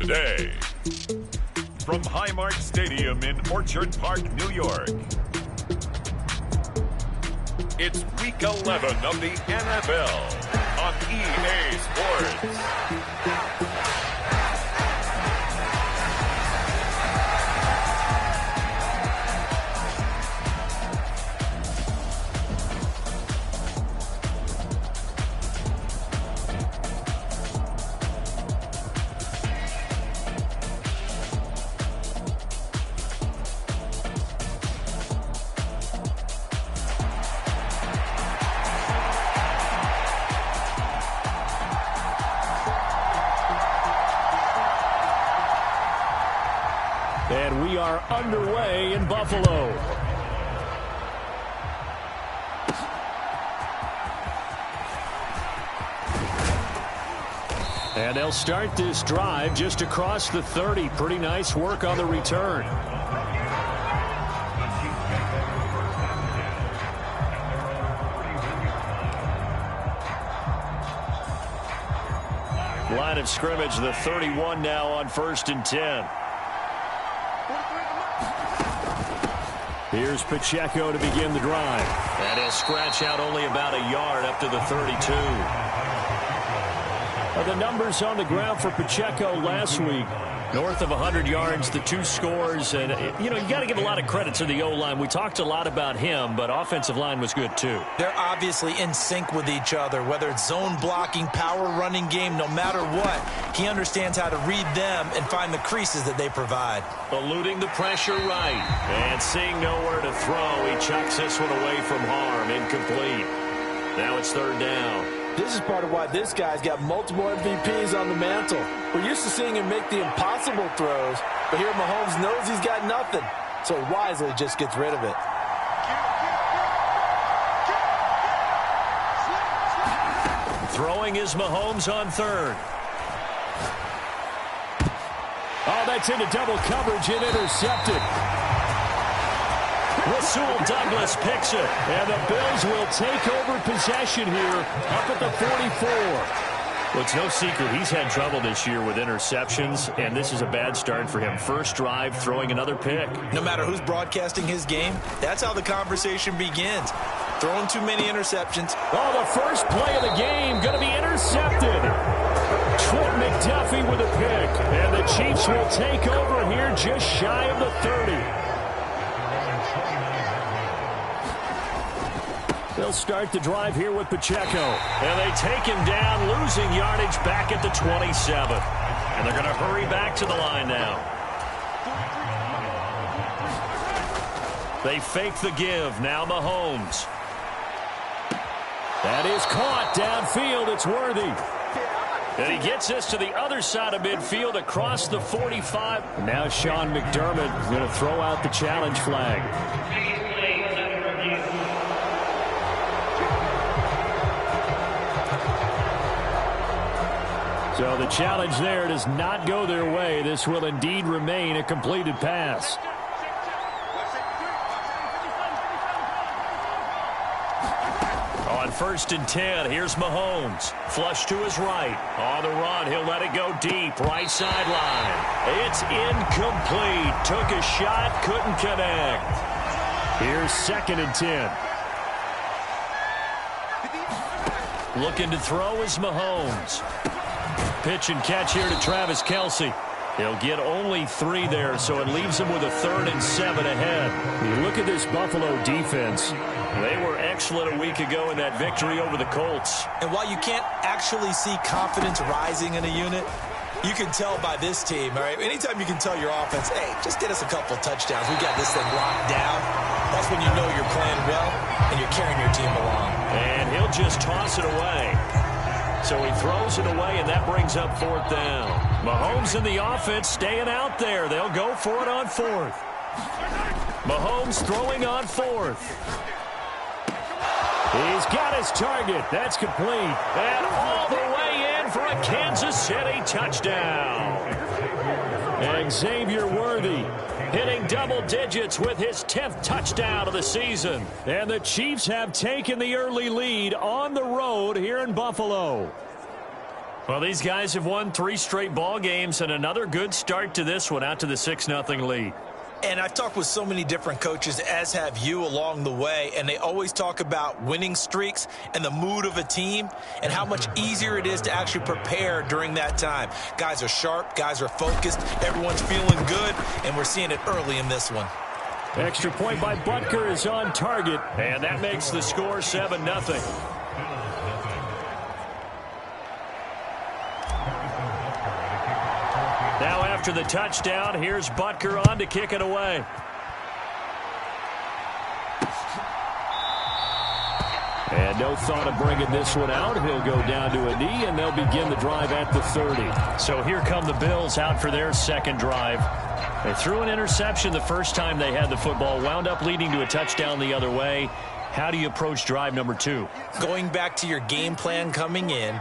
today. From Highmark Stadium in Orchard Park, New York, it's Week 11 of the NFL on EA Sports. And we are underway in Buffalo. And they'll start this drive just across the 30. Pretty nice work on the return. Line of scrimmage, the 31 now on 1st and 10. Here's Pacheco to begin the drive. And he'll scratch out only about a yard up to the 32. The numbers on the ground for Pacheco last week, north of 100 yards, the 2 scores. And, you got to give a lot of credit to the O-line. We talked a lot about him, but offensive line was good too. They're obviously in sync with each other, whether it's zone blocking, power running game, no matter what. He understands how to read them and find the creases that they provide. Eluding the pressure right. And seeing nowhere to throw, he chucks this one away from harm. Incomplete. Now it's 3rd down. This is part of why this guy's got multiple MVPs on the mantle. We're used to seeing him make the impossible throws, but here Mahomes knows he's got nothing, so he wisely just gets rid of it. Throwing is Mahomes on 3rd. Oh, that's into double coverage and intercepted. Rasul Douglas picks it, and the Bills will take over possession here up at the 44. Well, it's no secret he's had trouble this year with interceptions, and this is a bad start for him. First drive, throwing another pick. No matter who's broadcasting his game, that's how the conversation begins. Throwing too many interceptions. Oh, the first play of the game going to be intercepted. Trent McDuffie with a pick, and the Chiefs will take over here just shy of the 30. They'll start the drive here with Pacheco. And they take him down, losing yardage back at the 27. And they're going to hurry back to the line now. They fake the give. Now Mahomes. That is caught downfield. It's Worthy. And he gets this to the other side of midfield across the 45. Now Sean McDermott is going to throw out the challenge flag. So the challenge there does not go their way. This will indeed remain a completed pass. On 1st and 10, here's Mahomes. Flush to his right. On the run, he'll let it go deep. Right sideline. It's incomplete. Took a shot, couldn't connect. Here's 2nd and 10. Looking to throw is Mahomes. Pitch and catch here to Travis Kelce. He'll get only 3 there, so it leaves him with a 3rd and 7 ahead. You look at this Buffalo defense. They were excellent a week ago in that victory over the Colts. And while you can't actually see confidence rising in a unit, you can tell by this team, all right? Anytime you can tell your offense, hey, just get us a couple touchdowns. We got this thing locked down. That's when you know you're playing well and you're carrying your team along. And he'll just toss it away. So he throws it away, and that brings up 4th down. Mahomes and the offense staying out there. They'll go for it on 4th. Mahomes throwing on 4th. He's got his target. That's complete. And all the way in for a Kansas City touchdown. And Xavier Worthy hitting double digits with his 10th touchdown of the season. And the Chiefs have taken the early lead on the road here in Buffalo. Well, these guys have won 3 straight ball games and another good start to this one out to the 6-0 lead. And I've talked with so many different coaches, as have you, along the way, and they always talk about winning streaks and the mood of a team and how much easier it is to actually prepare during that time. Guys are sharp, guys are focused, everyone's feeling good, and we're seeing it early in this one. Extra point by Butker is on target, and that makes the score 7-0. Now after the touchdown, here's Butker on to kick it away. And no thought of bringing this one out. He'll go down to a knee, and they'll begin the drive at the 30. So here come the Bills out for their second drive. They threw an interception the first time they had the football, wound up leading to a touchdown the other way. How do you approach drive number 2? Going back to your game plan coming in,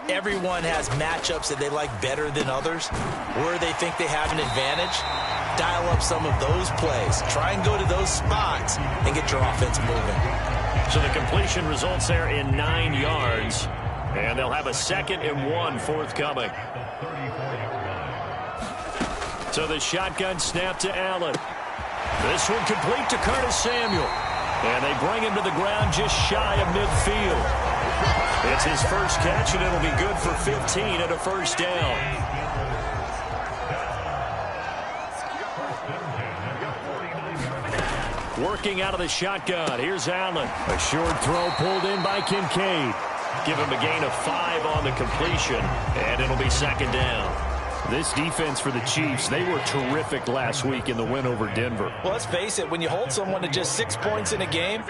everyone has matchups that they like better than others, where they think they have an advantage. Dial up some of those plays. Try and go to those spots and get your offense moving. So the completion results there in 9 yards, and they'll have a 2nd and 1 forthcoming. So the shotgun snap to Allen. This one complete to Curtis Samuel. And they bring him to the ground just shy of midfield. It's his first catch, and it'll be good for 15 and a first down. Working out of the shotgun. Here's Allen. A short throw pulled in by Kincaid. Give him a gain of 5 on the completion, and it'll be 2nd down. This defense for the Chiefs, they were terrific last week in the win over Denver. Well, let's face it, when you hold someone to just 6 points in a game,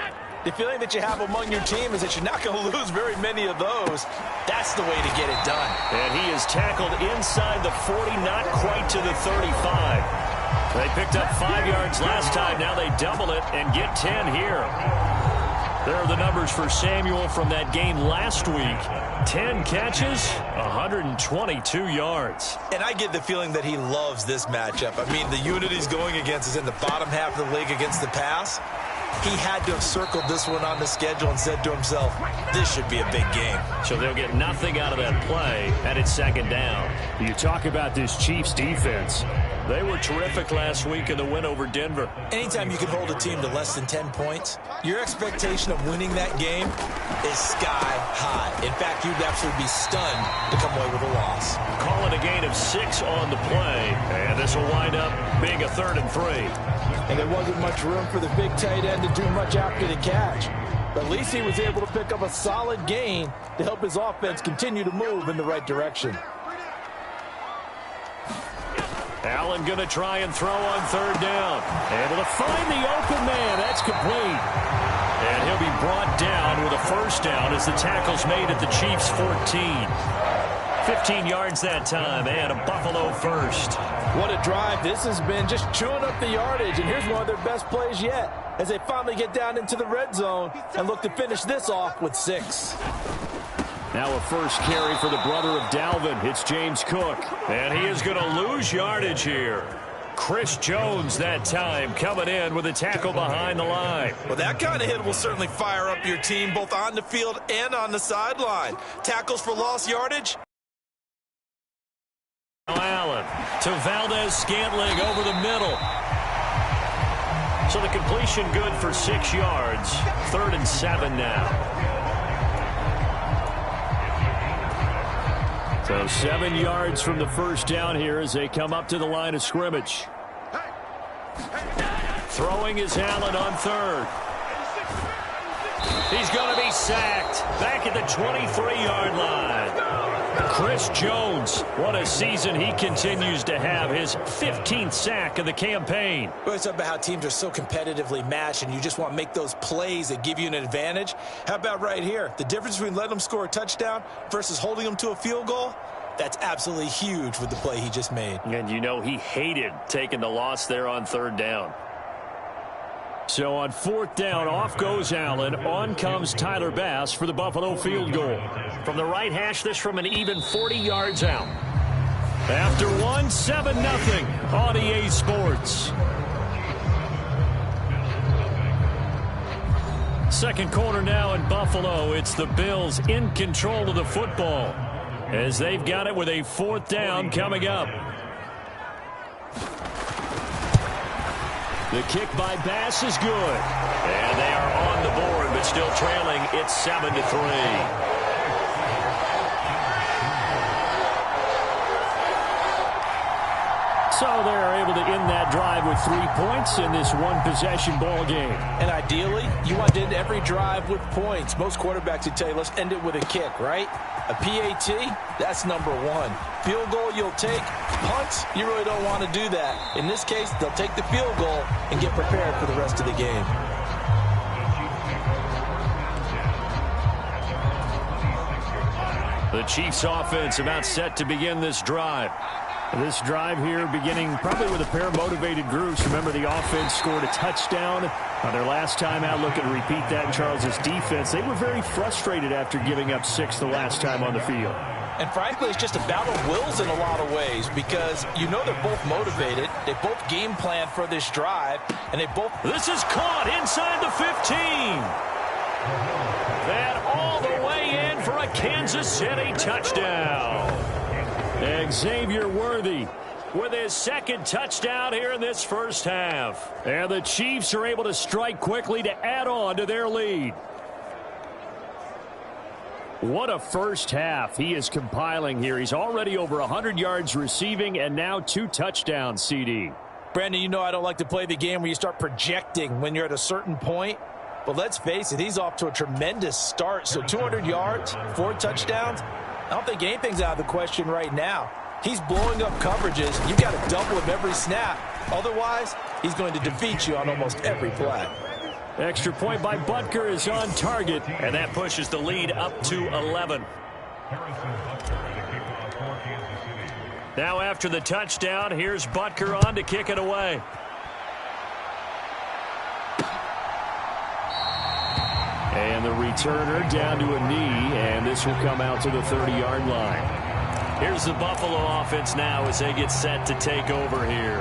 the feeling that you have among your team is that you're not going to lose very many of those. That's the way to get it done. And he is tackled inside the 40, not quite to the 35. They picked up 5 yards last time. Now they double it and get 10 here. There are the numbers for Samuel from that game last week. 10 catches, 122 yards. And I get the feeling that he loves this matchup. I mean, the unit he's going against is in the bottom half of the league against the pass. He had to have circled this one on the schedule and said to himself, this should be a big game. So they'll get nothing out of that play, and it's 2nd down. You talk about this Chiefs defense. They were terrific last week in the win over Denver. Anytime you can hold a team to less than 10 points, your expectation of winning that game is sky high. In fact, you'd absolutely be stunned to come away with a loss. Call it a gain of 6 on the play, and this will wind up being a 3rd and 3. And there wasn't much room for the big tight end to do much after the catch. But at least he was able to pick up a solid gain to help his offense continue to move in the right direction. Allen going to try and throw on 3rd down. Able to find the open man. That's complete. And he'll be brought down with a first down as the tackle's made at the Chiefs' 14. 15 yards that time, and a Buffalo first. What a drive this has been, just chewing up the yardage. And here's one of their best plays yet as they finally get down into the red zone and look to finish this off with 6. Now a first carry for the brother of Dalvin. It's James Cook. And he is going to lose yardage here. Chris Jones that time coming in with a tackle behind the line. Well, that kind of hit will certainly fire up your team both on the field and on the sideline. Tackles for lost yardage. Allen to Valdez-Scantling over the middle. So the completion good for 6 yards. 3rd and 7 now. So 7 yards from the first down here as they come up to the line of scrimmage. Throwing is Allen on 3rd. He's going to be sacked back at the 23-yard line. Chris Jones, what a season he continues to have. His 15th sack of the campaign. Well, it's about how teams are so competitively matched and you just want to make those plays that give you an advantage. How about right here? The difference between letting them score a touchdown versus holding them to a field goal? That's absolutely huge with the play he just made. And you know he hated taking the loss there on 3rd down. So on 4th down, off goes Allen. On comes Tyler Bass for the Buffalo field goal. From the right hash, this from an even 40 yards out. After 1, 7-0 on EA Sports. Second quarter now in Buffalo. It's the Bills in control of the football. as they've got it with a 4th down coming up. The kick by Bass is good. And they are on the board, but still trailing. It's 7-3. So they're able to end that drive with 3 points in this one-possession ball game. And ideally, you want to end every drive with points. Most quarterbacks would tell you, let's end it with a kick, right? A PAT, that's number 1. Field goal you'll take. Punts, you really don't want to do that. In this case, they'll take the field goal and get prepared for the rest of the game. The Chiefs offense about set to begin this drive. This drive here beginning probably with a pair of motivated groups. Remember, the offense scored a touchdown on their last time out. Looking to repeat that in Charles's defense. They were very frustrated after giving up 6 the last time on the field. And frankly, it's just a battle of wills in a lot of ways because you know they're both motivated. They both game plan for this drive, and they both... This is caught inside the 15. That all the way in for a Kansas City touchdown. Xavier Worthy with his 2nd touchdown here in this first half. And the Chiefs are able to strike quickly to add on to their lead. What a first half he is compiling here. He's already over 100 yards receiving and now 2 touchdowns, CD. Brandon, you know I don't like to play the game where you start projecting when you're at a certain point. But let's face it, he's off to a tremendous start. So 200 yards, 4 touchdowns. I don't think anything's out of the question right now. He's blowing up coverages. You've got to double him every snap. Otherwise, he's going to defeat you on almost every play. Extra point by Butker is on target, and that pushes the lead up to 11. Now after the touchdown, here's Butker on to kick it away. And the returner down to a knee, and this will come out to the 30-yard line. Here's the Buffalo offense now as they get set to take over here.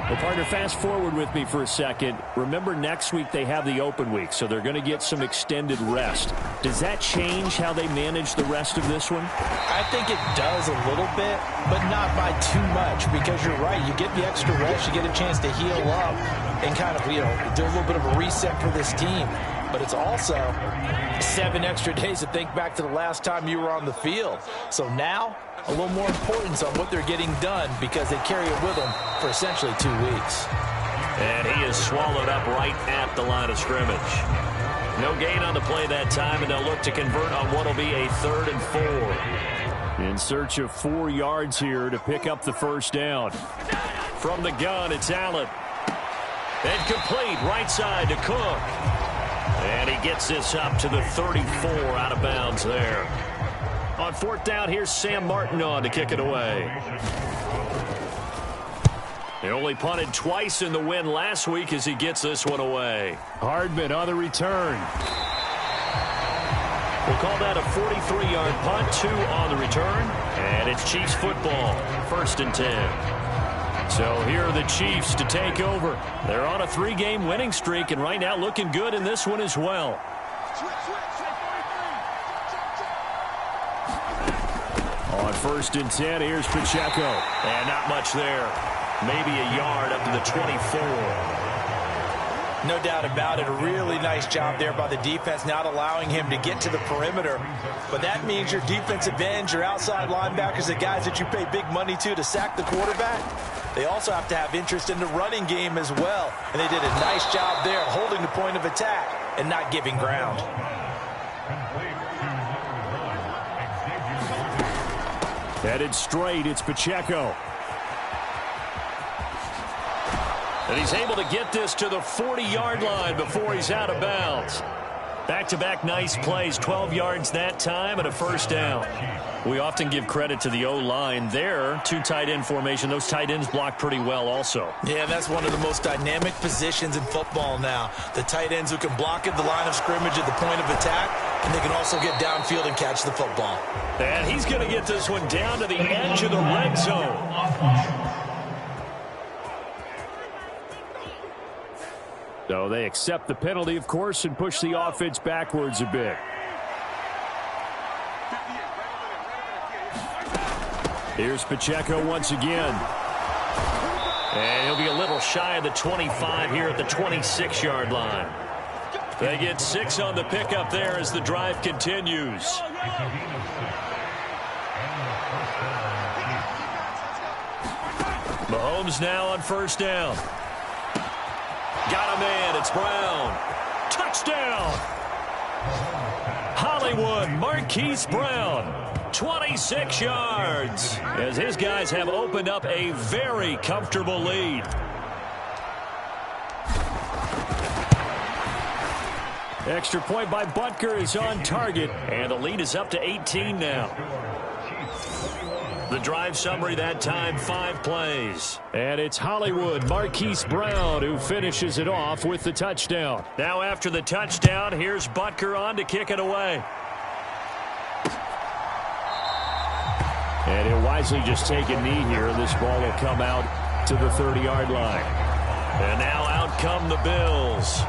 Well, partner, fast forward with me for a second. Remember, next week they have the open week, so they're going to get some extended rest. Does that change how they manage the rest of this one? I think it does a little bit, but not by too much, because you're right. You get the extra rest, you get a chance to heal up and kind of, do a little bit of a reset for this team. But it's also 7 extra days to think back to the last time you were on the field. So now, a little more importance on what they're getting done because they carry it with them for essentially 2 weeks. And he is swallowed up right at the line of scrimmage. No gain on the play that time, and they'll look to convert on what will be a 3rd and 4. In search of 4 yards here to pick up the first down. From the gun, it's Allen. And complete right side to Cook. And he gets this up to the 34 out of bounds there. On 4th down, here's Sam Martin on to kick it away. He only punted twice in the win last week as he gets this one away. Hardman on the return. We'll call that a 43-yard punt, 2 on the return. And it's Chiefs football, 1st and 10. So here are the Chiefs to take over. They're on a 3-game winning streak, and right now looking good in this one as well. On 1st and 10, here's Pacheco. And not much there. Maybe a yard up to the 24. No doubt about it. A really nice job there by the defense, not allowing him to get to the perimeter. But that means your defensive ends, your outside linebackers, the guys that you pay big money to sack the quarterback, they also have to have interest in the running game as well. And they did a nice job there holding the point of attack and not giving ground. Headed straight, it's Pacheco. And he's able to get this to the 40-yard line before he's out of bounds. Back-to-back nice plays, 12 yards that time and a first down. We often give credit to the O-line there. 2 tight end formation. Those tight ends block pretty well also. Yeah, that's one of the most dynamic positions in football now. The tight ends who can block at the line of scrimmage at the point of attack, and they can also get downfield and catch the football. And he's going to get this one down to the edge of the red zone. So they accept the penalty, of course, and push the offense backwards a bit. Here's Pacheco once again. And he'll be a little shy of the 25 here at the 26-yard line. They get 6 on the pickup there as the drive continues. Mahomes now on first down. Got a man. It's Brown. Touchdown. Hollywood Marquise Brown. 26 yards as his guys have opened up a very comfortable lead. Extra point by Butker is on target, and the lead is up to 18 now. The drive summary that time, 5 plays. And it's Hollywood Marquise Brown who finishes it off with the touchdown. Now after the touchdown, here's Butker on to kick it away. And he'll wisely just take a knee here. This ball will come out to the 30-yard line. And now out come the Bills.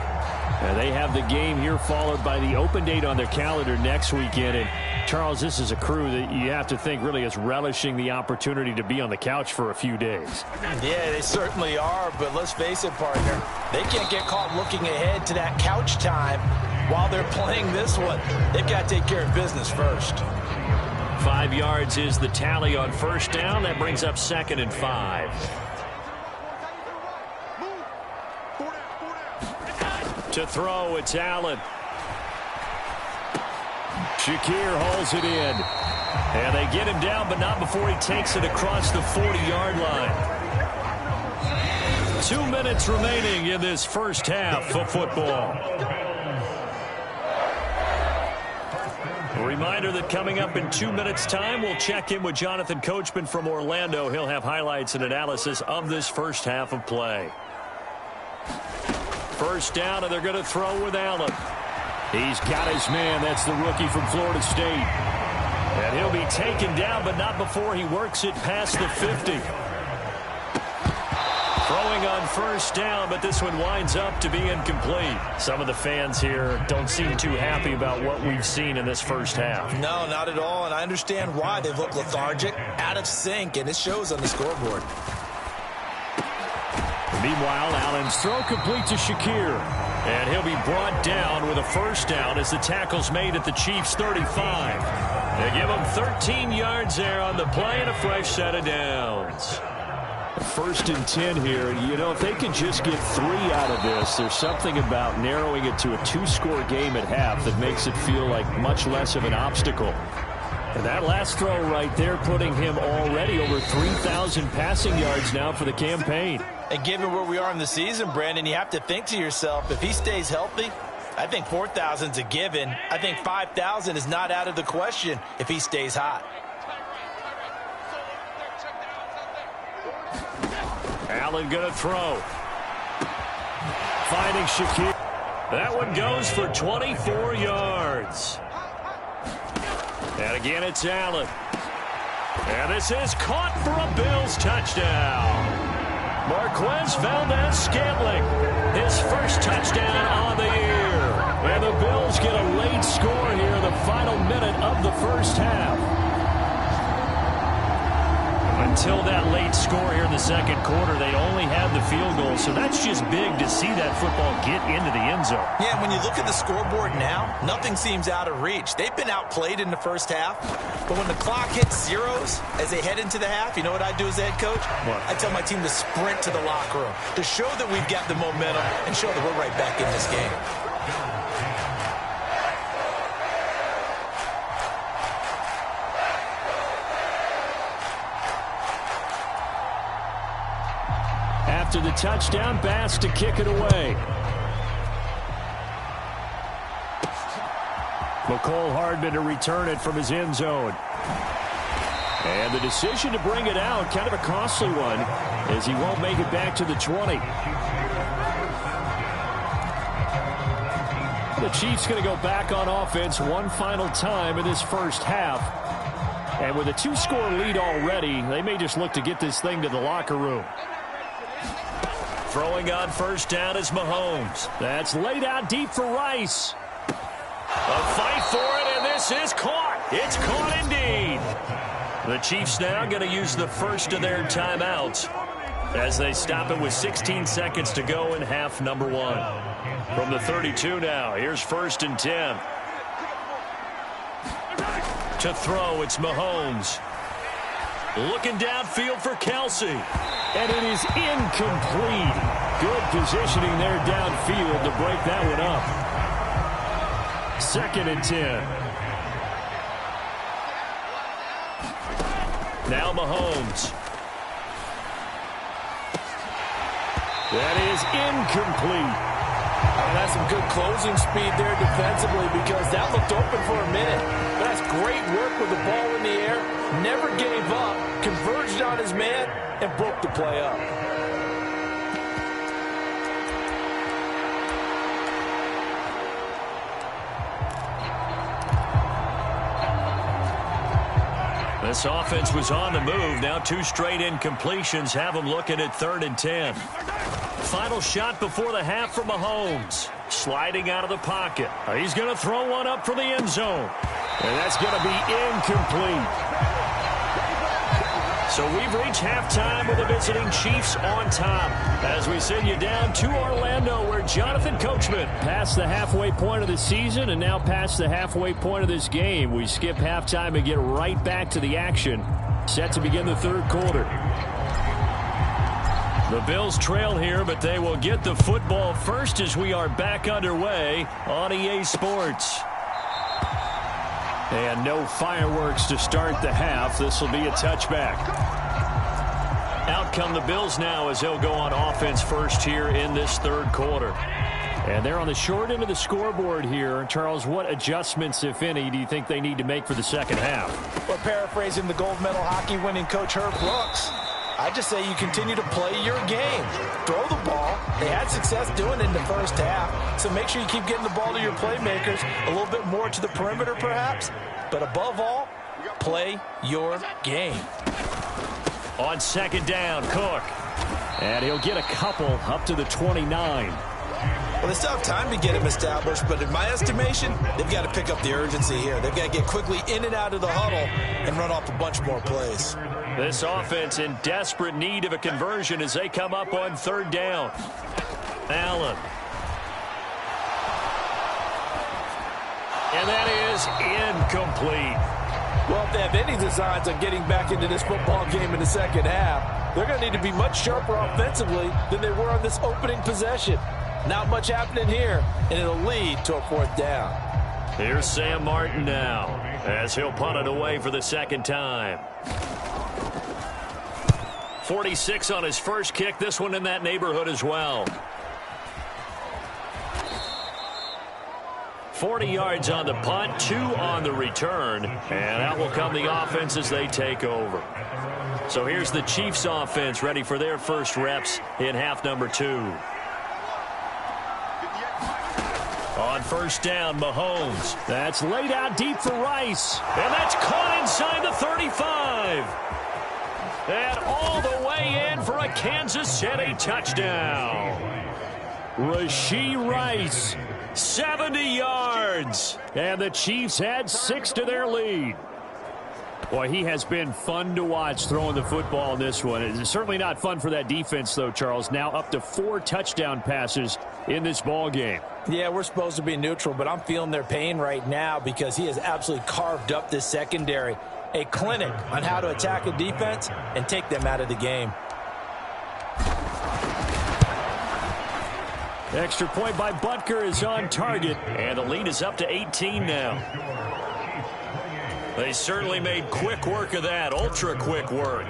And they have the game here followed by the open date on their calendar next weekend. And Charles, this is a crew that you have to think really is relishing the opportunity to be on the couch for a few days. Yeah, they certainly are, but let's face it, partner. They can't get caught looking ahead to that couch time while they're playing this one. They've got to take care of business first. 5 yards is the tally on first down. That brings up 2nd and 5. To throw, it's Allen. Shakir hauls it in. And they get him down, but not before he takes it across the 40-yard line. 2 minutes remaining in this first half of football. A reminder that coming up in 2 minutes' time, we'll check in with Jonathan Coachman from Orlando. He'll have highlights and analysis of this first half of play. First down, and they're going to throw with Allen. He's got his man. That's the rookie from Florida State. And he'll be taken down, but not before he works it past the 50. Throwing on first down, but this one winds up to be incomplete. Some of the fans here don't seem too happy about what we've seen in this first half. No, not at all, and I understand why. They look lethargic, out of sync, and it shows on the scoreboard. Meanwhile, Allen's throw complete to Shakir. And he'll be brought down with a first down as the tackle's made at the Chiefs' 35. They give him 13 yards there on the play and a fresh set of downs. 1st and 10 here. You know, if they can just get 3 out of this, there's something about narrowing it to a 2-score game at half that makes it feel like much less of an obstacle. And that last throw right there putting him already over 3,000 passing yards now for the campaign. And given where we are in the season, Brandon, you have to think to yourself, if he stays healthy, I think 4,000's a given. I think 5,000 is not out of the question if he stays hot. Allen going to throw. Finding Shakir. That one goes for 24 yards. And again, it's Allen. And this is caught for a Bills touchdown. Marquez Valdez-Scantling, his first touchdown on the year. And the Bills get a late score here in the final minute of the first half. Until that late score here in the second quarter, they only had the field goal, so that's just big to see that football get into the end zone. Yeah, when you look at the scoreboard now, nothing seems out of reach. They've been outplayed in the first half, but when the clock hits zeros as they head into the half, you know what I do as the head coach? What? I tell my team to sprint to the locker room to show that we've got the momentum and show that we're right back in this game. After the touchdown, Bass to kick it away. McCole Hardman to return it from his end zone. And the decision to bring it out, kind of a costly one, as he won't make it back to the 20. The Chiefs going to go back on offense one final time in this first half. And with a 2-score lead already, they may just look to get this thing to the locker room. Throwing on first down is Mahomes. That's laid out deep for Rice. A fight for it, and this is caught. It's caught indeed. The Chiefs now going to use the first of their timeouts as they stop it with 16 seconds to go in half number 1. From the 32 now, here's 1st and 10. To throw, it's Mahomes. Looking downfield for Kelsey. And it is incomplete. Good positioning there downfield to break that one up. 2nd and 10. Now Mahomes. That is incomplete. Oh, that's some good closing speed there defensively because that looked open for a minute. But that's great work with the ball in the air. Never gave up, converged on his man, and broke the play up. This offense was on the move. Now 2 straight incompletions have them looking at 3rd and 10. Final shot before the half for Mahomes. Sliding out of the pocket. He's going to throw one up for the end zone. And that's going to be incomplete. So we've reached halftime with the visiting Chiefs on top as we send you down to Orlando where Jonathan Coachman past the halfway point of the season and now past the halfway point of this game. We skip halftime and get right back to the action. Set to begin the 3rd quarter. The Bills trail here, but they will get the football first as we are back underway on EA Sports. And no fireworks to start the half. This will be a touchback. Out come the Bills now as they'll go on offense first here in this 3rd quarter. And they're on the short end of the scoreboard here. Charles, what adjustments, if any, do you think they need to make for the second half? Well, paraphrasing the gold medal hockey winning coach Herb Brooks, I just say you continue to play your game. Throw the ball. They had success doing it in the first half, so make sure you keep getting the ball to your playmakers, a little bit more to the perimeter perhaps, but above all, play your game. On 2nd down, Cook. And he'll get a couple up to the 29. Well, they still have time to get him established, but in my estimation, they've got to pick up the urgency here. They've got to get quickly in and out of the huddle and run off a bunch more plays. This offense in desperate need of a conversion as they come up on 3rd down. Allen. And that is incomplete. Well, if they have any designs on getting back into this football game in the second half, they're going to need to be much sharper offensively than they were on this opening possession. Not much happening here, and it'll lead to a 4th down. Here's Sam Martin now as he'll punt it away for the 2nd time. 46 on his first kick. This one in that neighborhood as well. 40 yards on the punt, 2 on the return, and out will come the offense as they take over. So here's the Chiefs offense ready for their first reps in half number 2. On 1st down, Mahomes. That's laid out deep for Rice. And that's caught inside the 35. And all the way in for a Kansas City touchdown. Rashee Rice. 70 yards. And the Chiefs add 6 to their lead. Boy, he has been fun to watch throwing the football in this one. It's certainly not fun for that defense, though, Charles. Now up to 4 touchdown passes in this ball game. Yeah, we're supposed to be neutral, but I'm feeling their pain right now because he has absolutely carved up this secondary. A clinic on how to attack a defense and take them out of the game. Extra point by Butker is on target. And the lead is up to 18 now. They certainly made quick work of that, ultra quick work.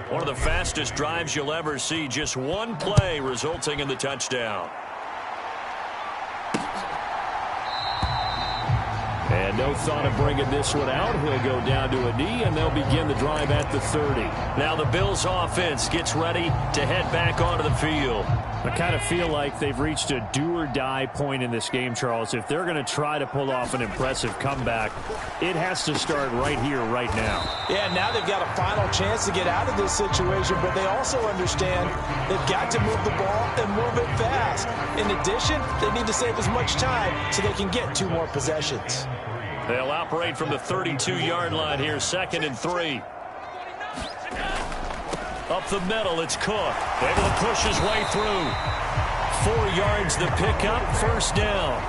One of the fastest drives you'll ever see, just one play resulting in the touchdown. And no thought of bringing this one out. He'll go down to a knee, and they'll begin the drive at the 30. Now the Bills offense gets ready to head back onto the field. I kind of feel like they've reached a do-or-die point in this game, Charles. If they're going to try to pull off an impressive comeback, it has to start right here, right now. Yeah, now they've got a final chance to get out of this situation, but they also understand they've got to move the ball and move it fast. In addition, they need to save as much time so they can get 2 more possessions. They'll operate from the 32-yard line here, 2nd and 3. Up the middle, it's Cook. Able to push his way through. 4 yards the pickup, first down.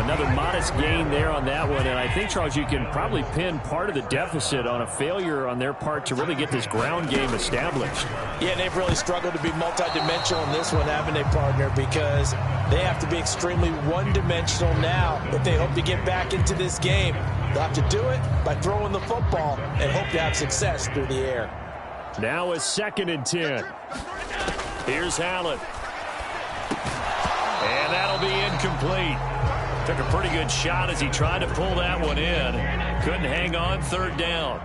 Another modest gain there on that one, and I think, Charles, you can probably pin part of the deficit on a failure on their part to really get this ground game established. Yeah, and they've really struggled to be multidimensional in this one, haven't they, partner? Because they have to be extremely one-dimensional now if they hope to get back into this game. They'll have to do it by throwing the football and hope to have success through the air. Now a 2nd and 10. Here's Allen. And that'll be incomplete. Took a pretty good shot as he tried to pull that one in. Couldn't hang on, 3rd down.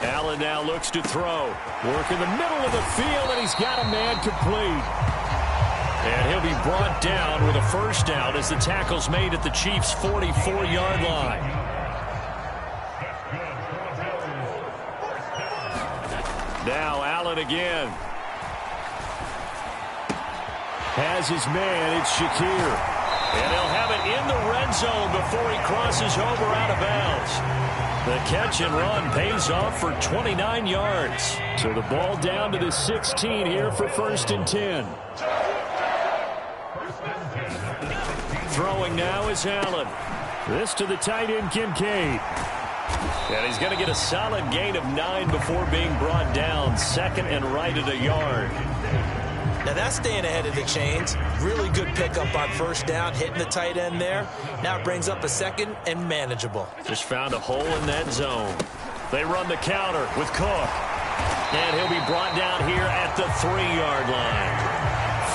Allen now looks to throw. Work in the middle of the field, and he's got a man complete. And he'll be brought down with a first down as the tackle's made at the Chiefs' 44-yard line. Now Allen again. Has his man, it's Shakir. And he'll have it in the red zone before he crosses over out of bounds. The catch and run pays off for 29 yards. So the ball down to the 16 here for 1st and 10. Throwing now is Allen. This to the tight end, Kincaid. And he's going to get a solid gain of 9 before being brought down. 2nd and right at a yard. Now that's staying ahead of the chains. Really good pickup on first down, hitting the tight end there. Now it brings up a 2nd and manageable. Just found a hole in that zone. They run the counter with Cook. And he'll be brought down here at the 3-yard line.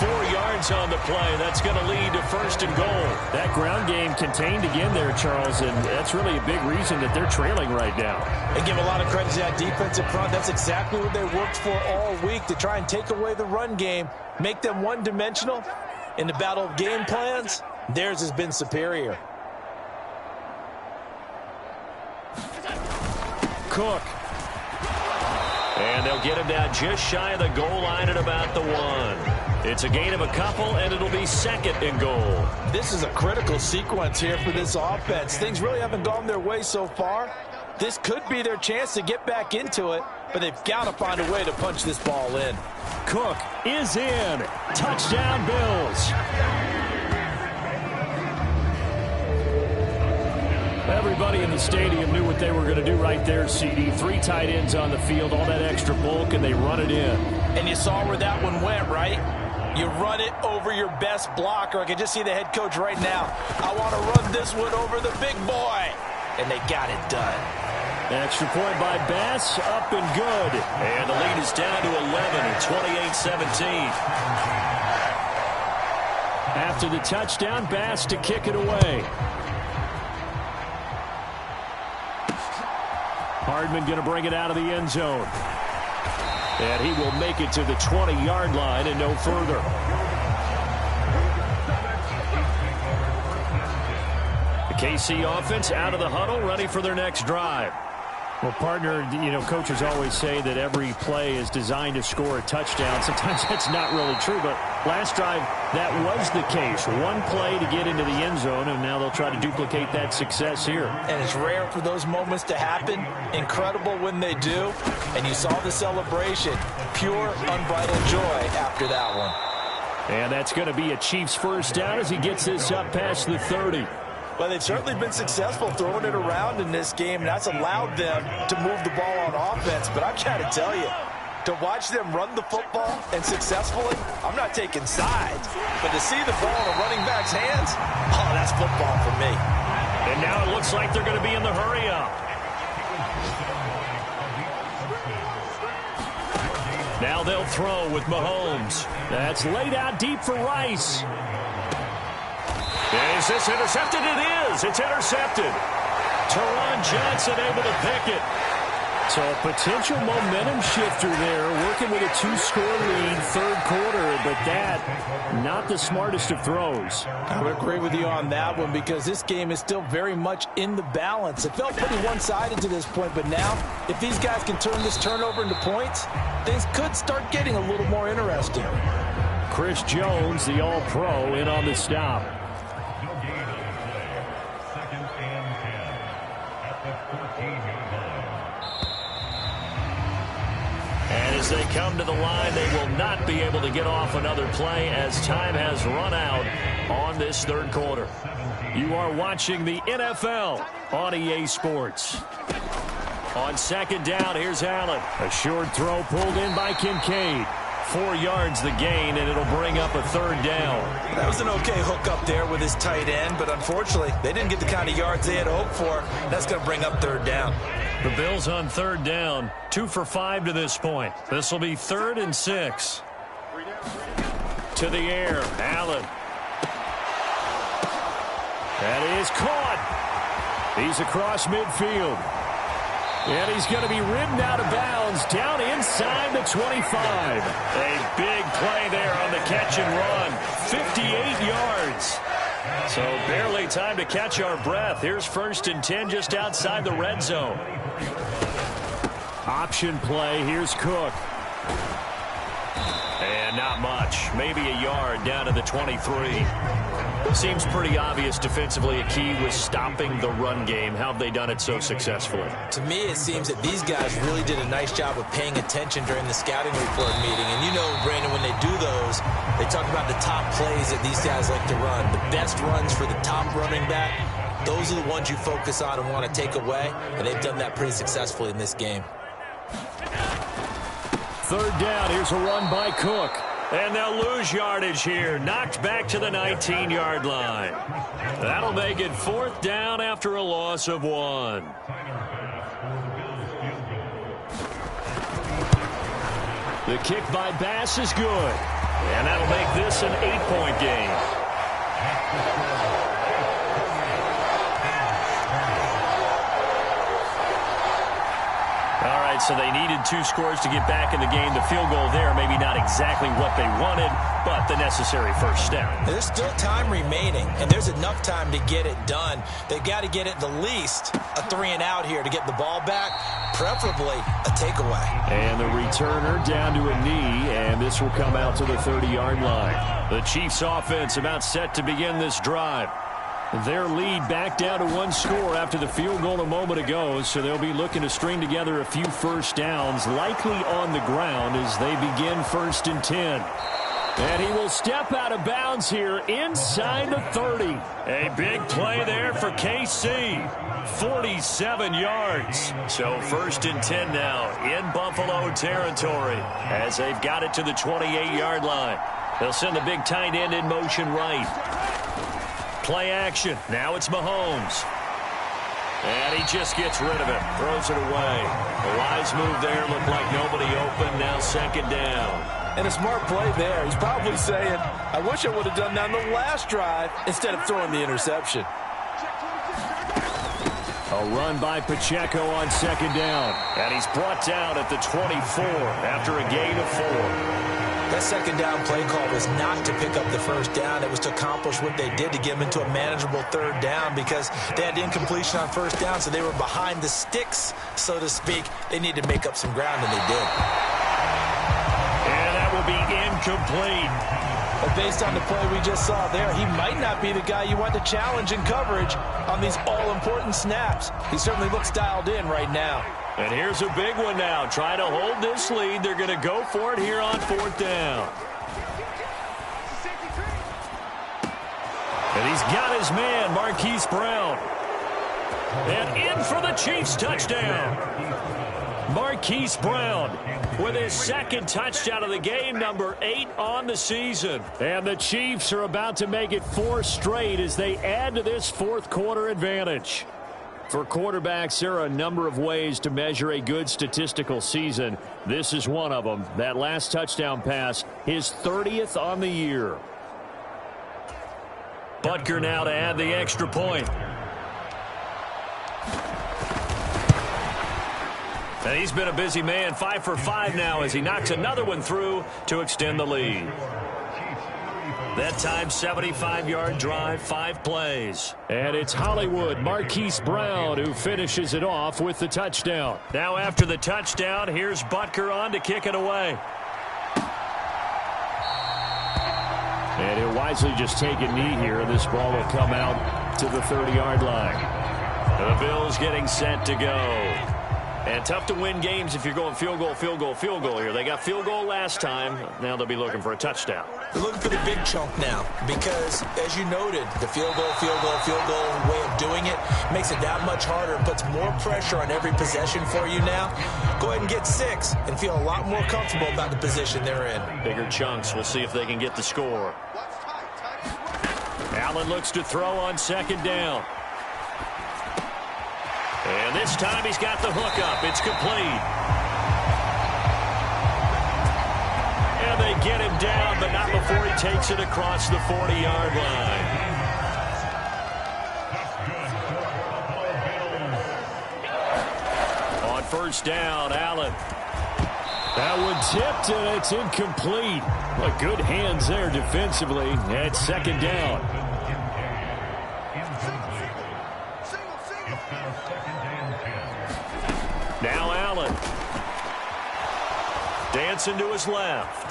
4 yards on the play. That's going to lead to 1st and goal. That ground game contained again there, Charles, and that's really a big reason that they're trailing right now. They give a lot of credit to that defensive front. That's exactly what they worked for all week, to try and take away the run game, make them one-dimensional. In the battle of game plans, theirs has been superior. Cook. And they'll get him down just shy of the goal line at about the 1. It's a gain of a couple, and it'll be 2nd and goal. This is a critical sequence here for this offense. Things really haven't gone their way so far. This could be their chance to get back into it, but they've got to find a way to punch this ball in. Cook is in. Touchdown, Bills. Everybody in the stadium knew what they were going to do right there, CD. 3 tight ends on the field, all that extra bulk, and they run it in. And you saw where that one went, right? You run it over your best blocker. I can just see the head coach right now. I want to run this one over the big boy. And they got it done. Extra point by Bass, up and good. And the lead is down to 11 at 28-17. After the touchdown, Bass to kick it away. Hardman going to bring it out of the end zone. And he will make it to the 20-yard line and no further. The KC offense out of the huddle, ready for their next drive. Well, partner, you know, coaches always say that every play is designed to score a touchdown. Sometimes that's not really true, but last drive, that was the case. One play to get into the end zone, and now they'll try to duplicate that success here. And it's rare for those moments to happen. Incredible when they do. And you saw the celebration. Pure, unbridled joy after that one. And that's going to be a Chiefs first down as he gets this up past the 30. Well, they've certainly been successful throwing it around in this game, and that's allowed them to move the ball on offense. But I've got to tell you, to watch them run the football and successfully, I'm not taking sides. But to see the ball in a running back's hands, oh, that's football for me. And now it looks like they're going to be in the hurry-up. Now they'll throw with Mahomes. That's laid out deep for Rice. Is this intercepted? It is. It's intercepted. Teron Johnson able to pick it. So a potential momentum shifter there, working with a 2-score lead, third quarter, but that, not the smartest of throws. I would agree with you on that one because this game is still very much in the balance. It felt pretty one-sided to this point, but now, if these guys can turn this turnover into points, things could start getting a little more interesting. Chris Jones, the All-Pro, in on the stop. As they come to the line, they will not be able to get off another play as time has run out on this third quarter. You are watching the NFL on EA Sports. On second down, here's Allen. A short throw pulled in by Kincaid. 4 yards the gain, and it'll bring up a third down. That was an okay hook up there with his tight end, but unfortunately, they didn't get the kind of yards they had hoped for. That's going to bring up third down. The Bills on third down, 2 for 5 to this point. This will be 3rd and 6. To the air, Allen. That is caught. He's across midfield. And he's going to be ridden out of bounds down inside the 25. A big play there on the catch and run. 58 yards. So barely time to catch our breath. Here's 1st and 10 just outside the red zone. Option play. Here's Cook. And not much. Maybe a yard down to the 23. Seems pretty obvious defensively a key was stopping the run game. How have they done it so successfully? To me, it seems that these guys really did a nice job of paying attention during the scouting report meeting. And you know, Brandon, when they do those, they talk about the top plays that these guys like to run. The best runs for the top running back, those are the ones you focus on and want to take away. And they've done that pretty successfully in this game. Third down. Here's a run by Cook. And they'll lose yardage here. Knocked back to the 19-yard line. That'll make it 4th down after a loss of 1. The kick by Bass is good. And that'll make this an 8-point game. All right, so they needed 2 scores to get back in the game. The field goal there, maybe not exactly what they wanted, but the necessary first step. There's still time remaining, and there's enough time to get it done. They've got to get it the least a 3-and-out here to get the ball back, preferably a takeaway. And the returner down to a knee, and this will come out to the 30-yard line. The Chiefs offense about set to begin this drive. Their lead back down to 1 score after the field goal a moment ago, so they'll be looking to string together a few first downs, likely on the ground as they begin 1st and 10. And he will step out of bounds here inside the 30. A big play there for KC. 47 yards. So 1st and 10 now in Buffalo territory as they've got it to the 28-yard line. They'll send the big tight end in motion right. Play action. Now it's Mahomes. And he just gets rid of it. Throws it away. A wise move there. Looked like nobody open. Now 2nd down. And a smart play there. He's probably saying, I wish I would have done that on the last drive instead of throwing the interception. A run by Pacheco on 2nd down. And he's brought down at the 24 after a gain of 4. That 2nd down play call was not to pick up the first down. It was to accomplish what they did to get them into a manageable 3rd down because they had incompletion on 1st down, so they were behind the sticks, so to speak. They needed to make up some ground, and they did. And that will be incomplete. But based on the play we just saw there, he might not be the guy you want to challenge in coverage on these all-important snaps. He certainly looks dialed in right now. And here's a big one now. Trying to hold this lead. They're going to go for it here on 4th down. And he's got his man, Marquise Brown. And in for the Chiefs touchdown. Marquise Brown with his 2nd touchdown of the game, number 8 on the season. And the Chiefs are about to make it 4 straight as they add to this 4th quarter advantage. For quarterbacks, there are a number of ways to measure a good statistical season. This is one of them. That last touchdown pass, his 30th on the year. Butker now to add the extra point. And he's been a busy man, 5 for 5 now as he knocks another one through to extend the lead. That time, 75-yard drive, 5 plays. And it's Hollywood, Marquise Brown, who finishes it off with the touchdown. Now after the touchdown, here's Butker on to kick it away. And he'll wisely just take a knee here, and this ball will come out to the 30-yard line. The Bills getting set to go. And tough to win games if you're going field goal, field goal, field goal here. They got field goal last time. Now they'll be looking for a touchdown. They're looking for the big chunk now because, as you noted, the field goal way of doing it makes it that much harder and puts more pressure on every possession for you now. Go ahead and get 6 and feel a lot more comfortable about the position they're in. Bigger chunks. We'll see if they can get the score. Allen looks to throw on second down. And this time he's got the hookup. It's complete. And they get him down, but not before he takes it across the 40-yard line. On first down, Allen. That one tipped, and it's incomplete. Well, good hands there defensively at second down. Now Allen. Dancing to his left.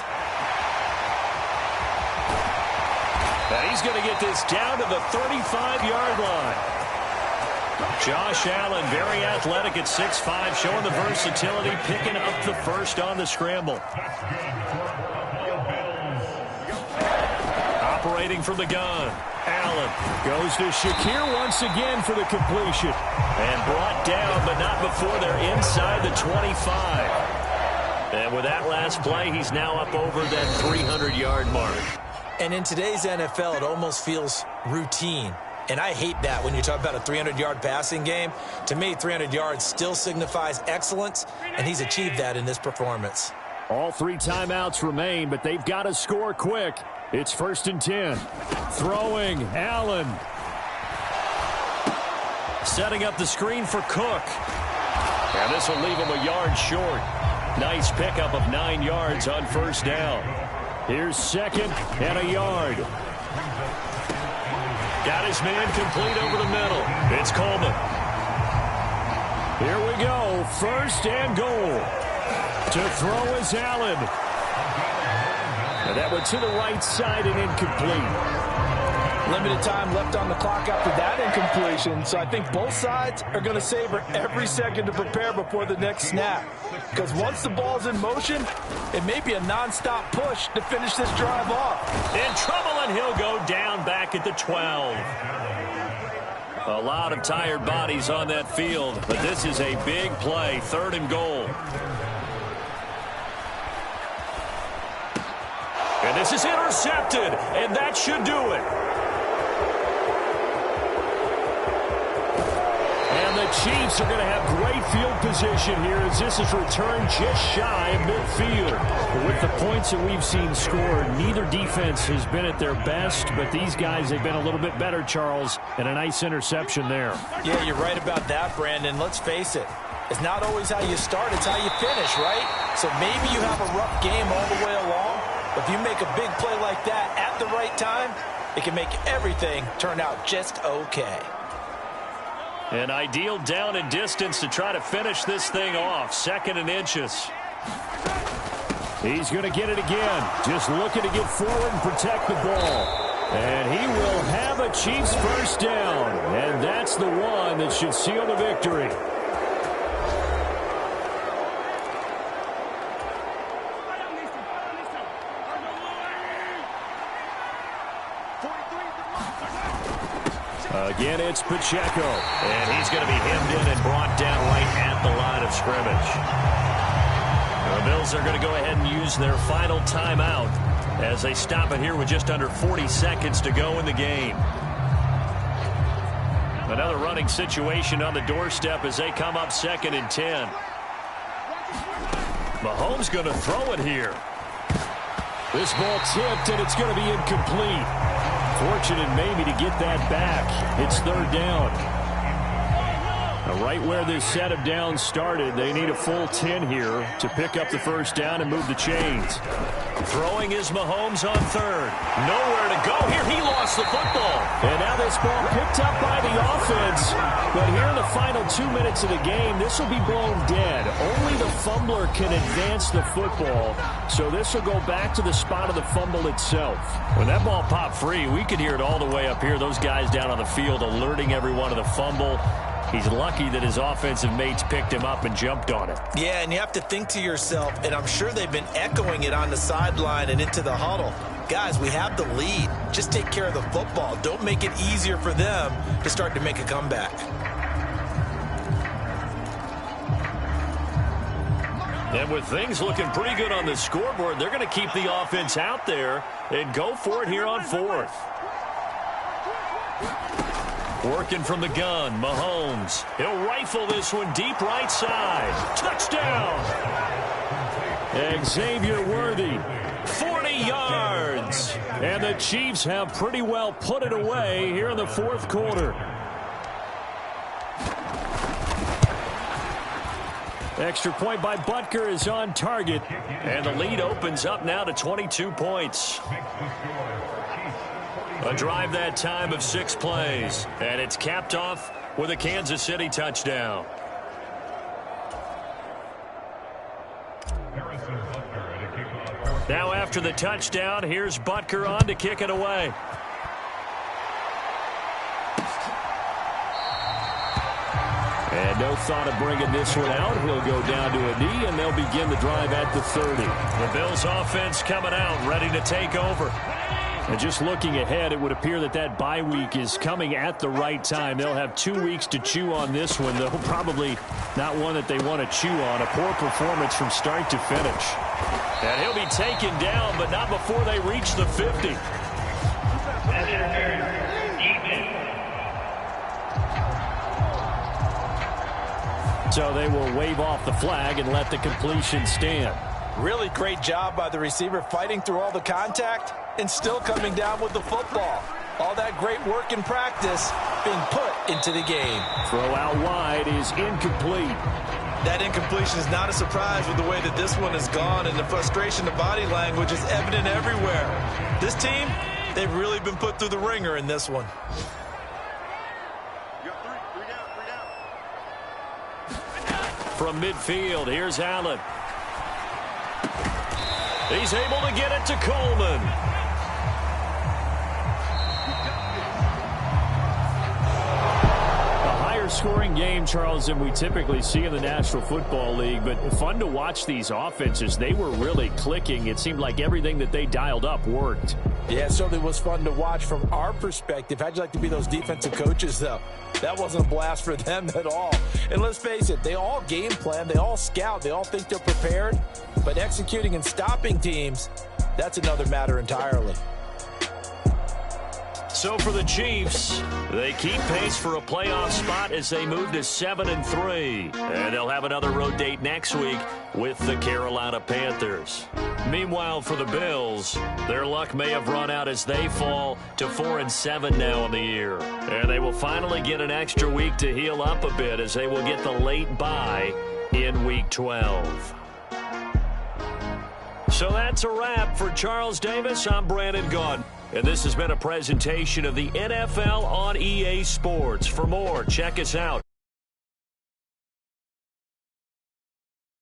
And he's going to get this down to the 35-yard line. Josh Allen, very athletic at 6'5", showing the versatility, picking up the first on the scramble. Operating from the gun. Allen goes to Shakir once again for the completion. And brought down, but not before they're inside the 25. And with that last play, he's now up over that 300-yard mark. And in today's NFL, it almost feels routine. And I hate that when you talk about a 300-yard passing game. To me, 300 yards still signifies excellence, and he's achieved that in this performance. All 3 timeouts remain, but they've got to score quick. It's 1st and 10. Throwing, Allen. Setting up the screen for Cook. And this will leave him a yard short. Nice pickup of 9 yards on first down. Here's second and a yard. Got his man complete over the middle. It's Coleman. Here we go. 1st and goal. To throw is Allen. And that one to the right side and incomplete. Limited time left on the clock after that incompletion, so I think both sides are going to savor every second to prepare before the next snap. Because once the ball's in motion, it may be a nonstop push to finish this drive off. In trouble, and he'll go down back at the 12. A lot of tired bodies on that field, but this is a big play, 3rd and goal. And this is intercepted, and that should do it. And the Chiefs are going to have great field position here as this is returned just shy of midfield. But with the points that we've seen scored, neither defense has been at their best, but these guys have been a little bit better, Charles, and a nice interception there. Yeah, you're right about that, Brandon. Let's face it. It's not always how you start, it's how you finish, right? So maybe you have a rough game all the way along, but if you make a big play like that at the right time, it can make everything turn out just okay. An ideal down and distance to try to finish this thing off. 2nd and inches. He's going to get it again. Just looking to get forward and protect the ball. And he will have a Chiefs first down. And that's the one that should seal the victory. Again, it's Pacheco. And he's going to be hemmed in and brought down right at the line of scrimmage. The Bills are going to go ahead and use their final timeout as they stop it here with just under 40 seconds to go in the game. Another running situation on the doorstep as they come up 2nd and 10. Mahomes going to throw it here. This ball tipped, and it's going to be incomplete. Fortunate maybe to get that back. It's 3rd down. Now, right where this set of downs started, they need a full 10 here to pick up the first down and move the chains. Throwing is Mahomes on 3rd. Nowhere to go here. He lost the football. And now this ball picked up by the offense. But here in the final 2 minutes of the game, this will be blown dead. Only the fumbler can advance the football. So this will go back to the spot of the fumble itself. When that ball popped free, we could hear it all the way up here. Those guys down on the field alerting everyone of the fumble. He's lucky that his offensive mates picked him up and jumped on it. Yeah, and you have to think to yourself, and I'm sure they've been echoing it on the sideline and into the huddle. Guys, we have the lead. Just take care of the football. Don't make it easier for them to start to make a comeback. And with things looking pretty good on the scoreboard, they're going to keep the offense out there and go for it here on fourth. Working from the gun, Mahomes. He'll rifle this one deep right side. Touchdown! Xavier Worthy, 40 yards. And the Chiefs have pretty well put it away here in the fourth quarter. Extra point by Butker is on target. And the lead opens up now to 22 points. A drive that time of 6 plays. And it's capped off with a Kansas City touchdown. Now after the touchdown, here's Butker on to kick it away. And no thought of bringing this one out. He'll go down to a knee, and they'll begin the drive at the 30. The Bills offense coming out, ready to take over. And just looking ahead, it would appear that that bye week is coming at the right time. They'll have 2 weeks to chew on this one, though probably not one that they want to chew on. A poor performance from start to finish. And he'll be taken down, but not before they reach the 50. So they will wave off the flag and let the completion stand. Really great job by the receiver fighting through all the contact and still coming down with the football. All that great work in practice being put into the game. Throw out wide is incomplete. That incompletion is not a surprise with the way that this one has gone, and the frustration, the body language is evident everywhere. This team, they've really been put through the ringer in this one. From midfield, here's Allen. He's able to get it to Coleman. Scoring game, Charles, than we typically see in the National Football League, but fun to watch these offenses. They were really clicking. It seemed like everything that they dialed up worked. Yeah, it certainly was fun to watch from our perspective. How'd you like to be those defensive coaches, though? That wasn't a blast for them at all. And let's face it, they all game plan, they all scout, they all think they're prepared, but executing and stopping teams, that's another matter entirely. So for the Chiefs, they keep pace for a playoff spot as they move to 7-3. And they'll have another road date next week with the Carolina Panthers. Meanwhile, for the Bills, their luck may have run out as they fall to 4-7 now in the year. And they will finally get an extra week to heal up a bit as they will get the late bye in Week 12. So that's a wrap for Charles Davis. I'm Brandon Gaudin. And this has been a presentation of the NFL on EA Sports. For more, check us out